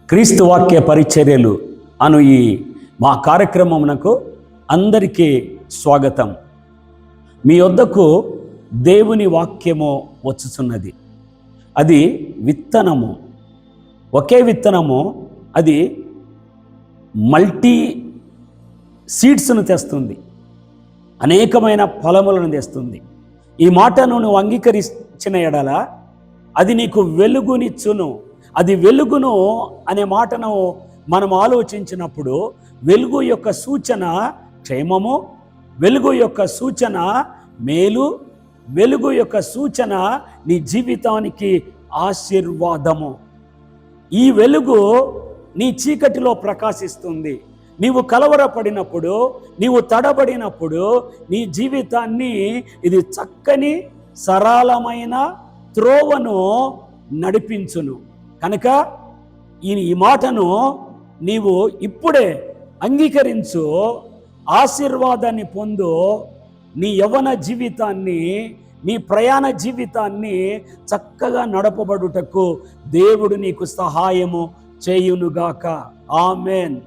క్రీస్తు వాక్య పరిచర్యలు అను ఈ మా కార్యక్రమమునకు అందరికీ స్వాగతం. మీ వద్దకు దేవుని వాక్యము వచ్చుచున్నది. అది విత్తనము, ఒకే విత్తనము, అది మల్టీ సీడ్స్ను తెస్తుంది, అనేకమైన ఫలములను తెస్తుంది. ఈ మాటను నువ్వు అంగీకరించిన ఎడల అది నీకు వెలుగునిచ్చును. అది వెలుగును అనే మాటను మనం ఆలోచించినప్పుడు వెలుగు యొక్క సూచన క్షేమము, వెలుగు యొక్క సూచన మేలు, వెలుగు యొక్క సూచన నీ జీవితానికి ఆశీర్వాదము. ఈ వెలుగు నీ చీకటిలో ప్రకాశిస్తుంది. నీవు కలవరపడినప్పుడు, నీవు తడబడినప్పుడు నీ జీవితాన్ని ఇది చక్కని సరళమైన త్రోవను నడిపించును. కనుక ఈ మాటను నీవు ఇప్పుడే అంగీకరించు, ఆశీర్వాదాన్ని పొందు. నీ యవ్వన జీవితాన్ని, నీ ప్రయాణ జీవితాన్ని చక్కగా నడపబడుటకు దేవుడు నీకు సహాయము చేయునుగాక. ఆమెన్.